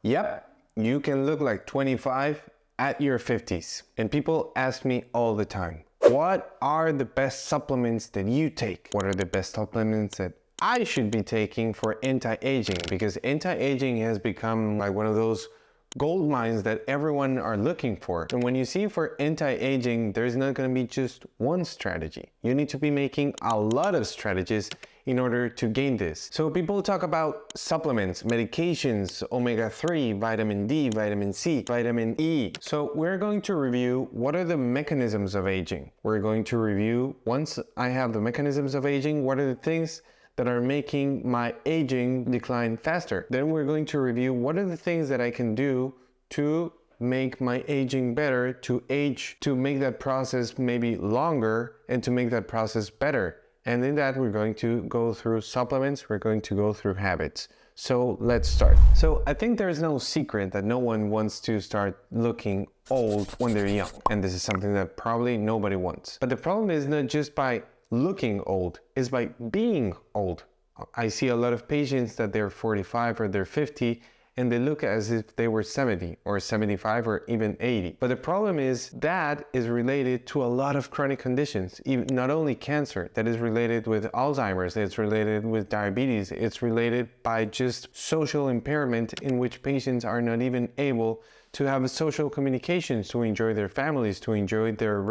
Yep, you can look like 25 at your 50s. And people ask me all the time, what are the best supplements that you take? What are the best supplements that I should be taking for anti-aging? Because anti-aging has become like one of those gold mines that everyone are looking for. And when you see for anti-aging, there's not going to be just one strategy. You need to be making a lot of strategies in order to gain this. So people talk about supplements, medications, omega-3, vitamin D, vitamin C, vitamin E. So we're going to review what are the mechanisms of aging. We're going to review, once I have the mechanisms of aging, what are the things that are making my aging decline faster. Then we're going to review what are the things that I can do to make my aging better, to make that process maybe longer and to make that process better. And in that, we're going to go through supplements, we're going to go through habits. So let's start. So I think there's no secret that no one wants to start looking old when they're young. And this is something that probably nobody wants. But the problem is not just by looking old, is by being old. I see a lot of patients that they're 45 or they're 50 and they look as if they were 70 or 75 or even 80. But the problem is that is related to a lot of chronic conditions, even not only cancer, that is related with Alzheimer's, it's related with diabetes, it's related by just social impairment in which patients are not even able to have social communications, to enjoy their families, to enjoy their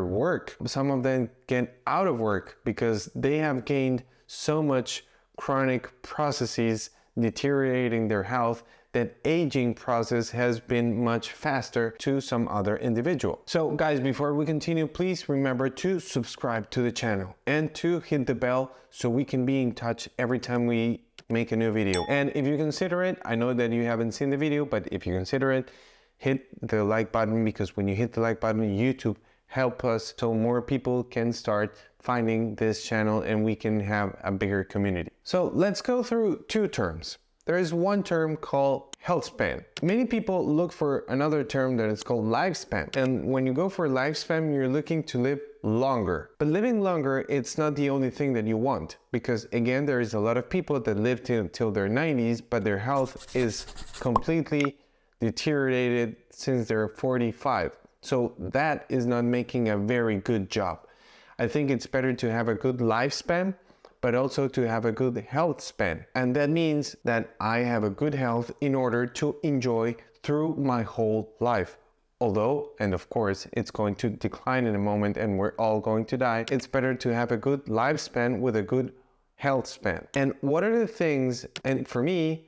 work. Some of them get out of work because they have gained so much chronic processes deteriorating their health that aging process has been much faster to some other individual. So guys, before we continue, please remember to subscribe to the channel and to hit the bell so we can be in touch every time we make a new video. And if you consider it, I know that you haven't seen the video, but if you consider it, hit the like button, because when you hit the like button, YouTube help us so more people can start finding this channel and we can have a bigger community. So let's go through two terms. There is one term called Healthspatn. Many people look for another term that is called lifespan. And when you go for lifespan, you're looking to live longer. But living longer, it's not the only thing that you want. Because again, there is a lot of people that live till their 90s, but their health is completely deteriorated since they're 45. So that is not making a very good job. I think it's better to have a good lifespan, but also to have a good health span. And that means that I have a good health in order to enjoy through my whole life. Although, and of course, it's going to decline in a moment and we're all going to die, it's better to have a good lifespan with a good health span. And what are the things, and for me,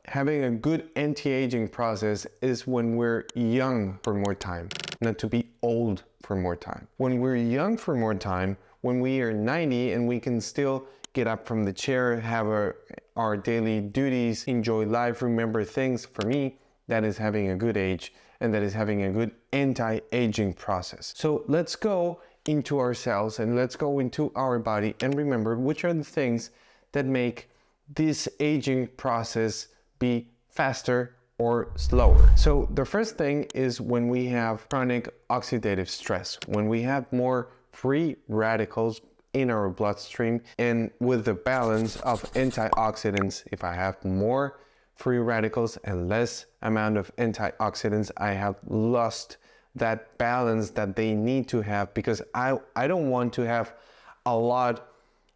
having a good anti-aging process is when we're young for more time, not to be old for more time. When we're young for more time, when we are 90 and we can still get up from the chair, have our daily duties, enjoy life, remember things, for me, that is having a good age and that is having a good anti-aging process. So let's go into ourselves and let's go into our body and remember which are the things that make this aging process be faster or slower. So the first thing is when we have chronic oxidative stress, when we have more free radicals in our bloodstream, and with the balance of antioxidants, if I have more free radicals and less amount of antioxidants, I have lost that balance that they need to have, because I don't want to have a lot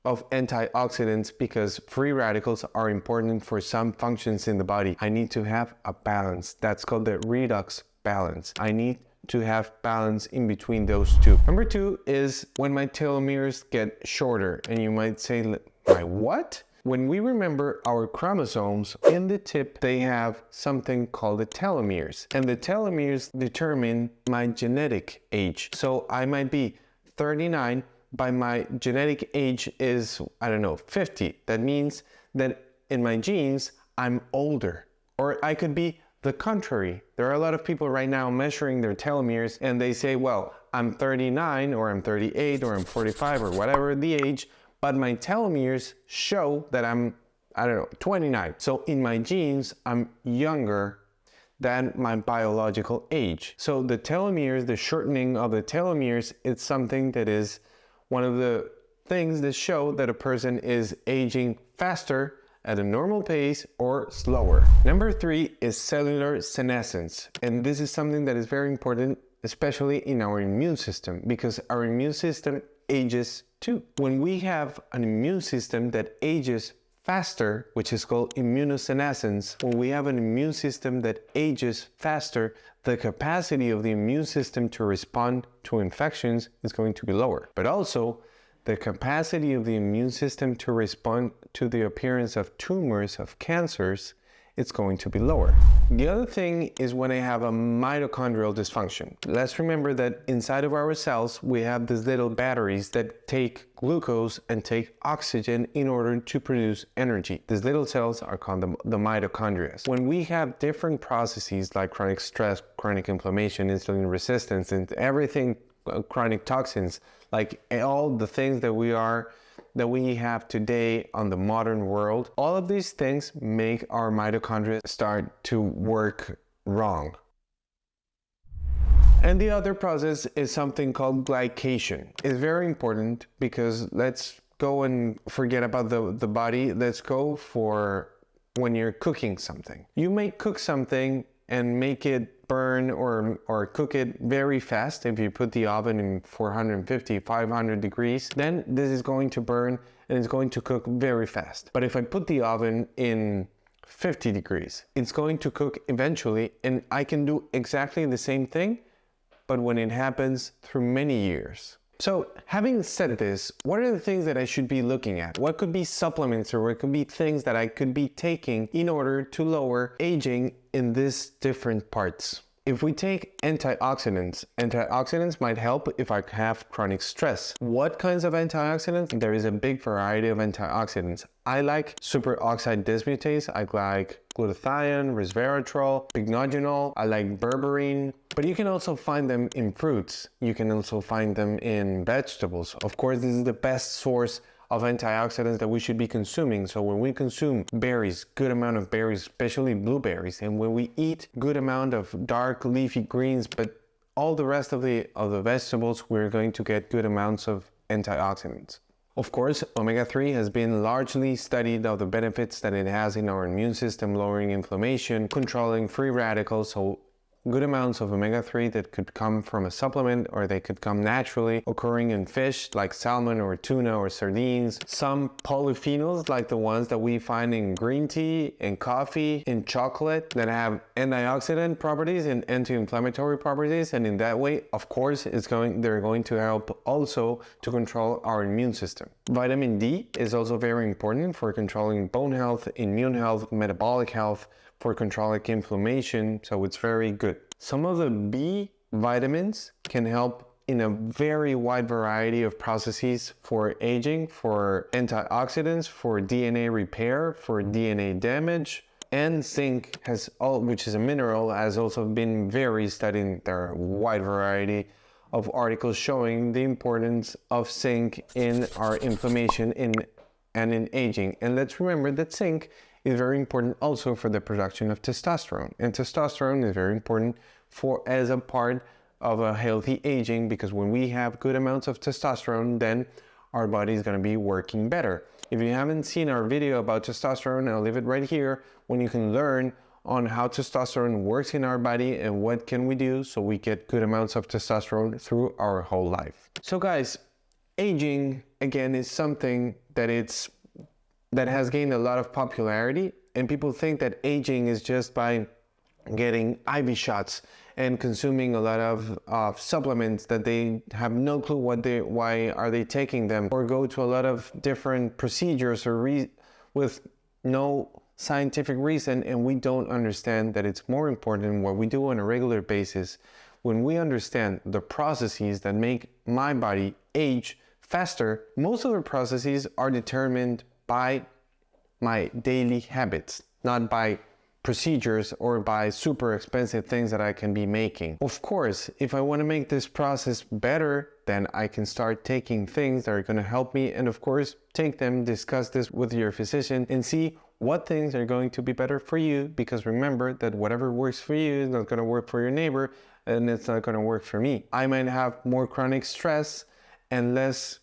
of antioxidants because free radicals are important for some functions in the body. I need to have a balance. That's called the redox balance. I need to have balance in between those two. Number two is when my telomeres get shorter. And you might say, my what? When we remember our chromosomes, in the tip, they have something called the telomeres. And the telomeres determine my genetic age. So I might be 39, but my genetic age is, I don't know, 50. That means that in my genes, I'm older. Or I could be the contrary. There are a lot of people right now measuring their telomeres and they say, well, I'm 39 or I'm 38 or I'm 45 or whatever the age, but my telomeres show that I'm, I don't know, 29. So in my genes, I'm younger than my biological age. So the telomeres, the shortening of the telomeres, it's something that is one of the things that show that a person is aging faster at a normal pace or slower. Number 3 is cellular senescence. And this is something that is very important, especially in our immune system, because our immune system ages too. When we have an immune system that ages faster, which is called immunosenescence, when we have an immune system that ages faster, the capacity of the immune system to respond to infections is going to be lower. But also, the capacity of the immune system to respond to the appearance of tumors, of cancers, it's going to be lower. The other thing is when I have a mitochondrial dysfunction. Let's remember that inside of our cells, we have these little batteries that take glucose and take oxygen in order to produce energy. These little cells are called the mitochondria. When we have different processes like chronic stress, chronic inflammation, insulin resistance, and everything, chronic toxins, like all the things that we have today on the modern world, all of these things make our mitochondria start to work wrong. And the other process is something called glycation. It's very important because let's go and forget about the body. Let's go for when you're cooking something. You may cook something and make it burn or cook it very fast. If you put the oven in 450, 500 degrees, then this is going to burn and it's going to cook very fast. But if I put the oven in 50 degrees, it's going to cook eventually, and I can do exactly the same thing, but when it happens through many years. So having said this, what are the things that I should be looking at? What could be supplements or what could be things that I could be taking in order to lower aging in these different parts? If we take antioxidants, antioxidants might help if I have chronic stress. What kinds of antioxidants? There is a big variety of antioxidants. I like superoxide dismutase, I like glutathione, resveratrol, pycnogenol, I like berberine, but you can also find them in fruits. You can also find them in vegetables. Of course, this is the best source of antioxidants that we should be consuming. So when we consume berries, good amount of berries, especially blueberries, and when we eat good amount of dark leafy greens, but all the rest of the vegetables, we're going to get good amounts of antioxidants. Of course, omega-3 has been largely studied of the benefits that it has in our immune system, lowering inflammation, controlling free radicals, so good amounts of omega-3 that could come from a supplement or they could come naturally, occurring in fish like salmon or tuna or sardines. Some polyphenols like the ones that we find in green tea, in coffee, in chocolate that have antioxidant properties and anti-inflammatory properties, and in that way, of course, they're going to help also to control our immune system. Vitamin D is also very important for controlling bone health, immune health, metabolic health, for controlling inflammation, so it's very good. Some of the B vitamins can help in a very wide variety of processes for aging, for antioxidants, for DNA repair, for DNA damage, and zinc, which is a mineral, has also been very studied. There are a wide variety of articles showing the importance of zinc in our inflammation and in aging. And let's remember that zinc is very important also for the production of testosterone. And testosterone is very important as a part of a healthy aging, because when we have good amounts of testosterone, then our body is going to be working better. If you haven't seen our video about testosterone, I'll leave it right here, when you can learn on how testosterone works in our body and what can we do so we get good amounts of testosterone through our whole life. So guys, aging again is something that has gained a lot of popularity, and people think that aging is just by getting IV shots and consuming a lot of supplements that they have no clue why are they taking them, or go to a lot of different procedures with no scientific reason, and we don't understand that it's more important what we do on a regular basis. When we understand the processes that make my body age faster, most of the processes are determined by my daily habits, not by procedures or by super expensive things that I can be making. Of course, if I want to make this process better, then I can start taking things that are going to help me, and of course, take them, discuss this with your physician, and see what things are going to be better for you, because remember that whatever works for you is not going to work for your neighbor, and it's not going to work for me. I might have more chronic stress and less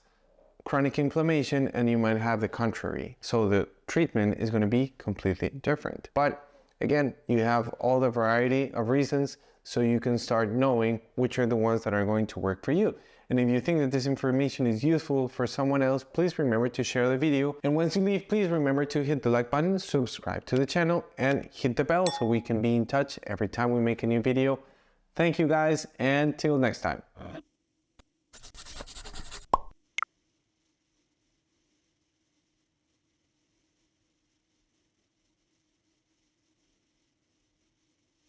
chronic inflammation, and you might have the contrary. So the treatment is going to be completely different. But again, you have all the variety of reasons, so you can start knowing which are the ones that are going to work for you. And if you think that this information is useful for someone else, please remember to share the video. And once you leave, please remember to hit the like button, subscribe to the channel, and hit the bell so we can be in touch every time we make a new video. Thank you guys, and till next time.